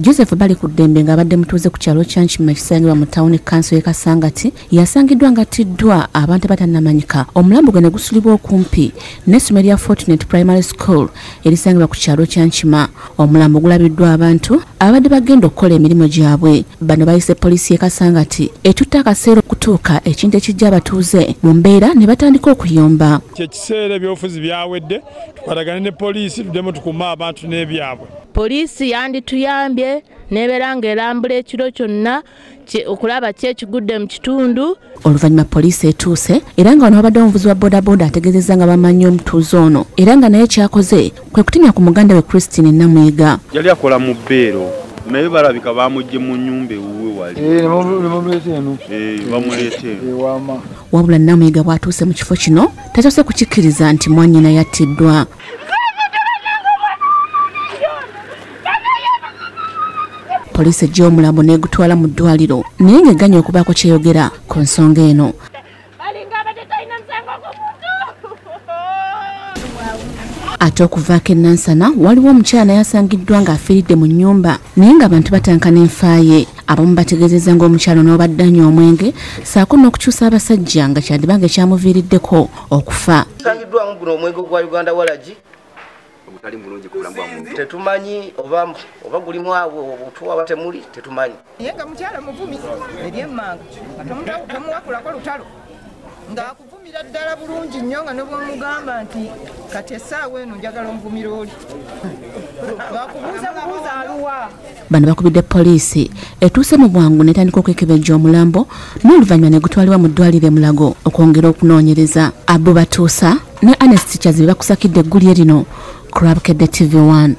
Joseph bali ku ddembe ng'abadde mutuuze ku kyalo kya Nkima ekisangibwa mu ttawuni kkanso y'e Kasangati yasangiddwa nga attiddwa abantu abatannamanyika. Omulambogwe ne gusulibwa okumpi n'essomero lya Fortunate Primary School erisangibwa ku kyalo kya Nkima. Omulambo gulabiddwa abantu abadde bagenda okukola emirimu gyabwe. Bano bayise poliisi y'e Kasangati etutta akaseera okutuuka ekintu ekijja abatuuze mu mbeera ne batandika okuyomba. Ekiseera ebyobufuzi byawedde tukwatagane ne poliisi tuddemu tukume abantu n'ebyabwe. Poliisi yandituyambye nebeera ng'erambula ekiro kyonna okulaba ki ekigudde mu kitundu. Oluvannyuma poliisi etuuse era nga wano wabadde omuvuzi wa bodaboda ategeezezza nga bamanyi omutuuze ono era nga naye kyakoze kwe kutemya ku muganda we Christine Namwiga. Yali akola mu bbeero naye balabika bamugye mu nnyumba ewuwe wali. Bamuleete eno. Wabula Namwiga bw'atuuse mu kifo kino takyuse kukikkiriza nti mwannyina yattiddwa. Poliisi ejja omulambo n'egutwala mu ddwaliro naye ng'eganya okubaako kyeyogera ku nsonga eno. Ate okuvaako e Nansana waliwo omukyala naye asangiddwa ng'afiiridde mu nnyumba naye ng'abantu batanka n'enfa ye. Abamu bategeezezza ng'omukyala n'obadde anywa omwenge ssaako n'okukyusa abasajja nga kyandibanga ekyamuviiriddeko okufa. Asangiddwamu guno omwenge gwa Uganda walagi tetumanyi oba gulimu awo obutuwa batemuli tetumanyi. Yenga mukyala muvumi eryemmanga tamuwakulako lutalo ng'akuvumira ddala bulungi nnyo nga ne bw'omugamba nti kati essaawa eno njagala omuvumira oli bakubuuza aluwa. Bano bakubidde poliisi etuuse mu bwangu netandika okwekebejja omulambo n'oluvannyuma ne gutwalibwa mu ddwaliro e Mulago okwongera okunoonyereza. Batuusa ne Ernest Kyazze bakusakidde eggulye lino ku Bukedde TV1.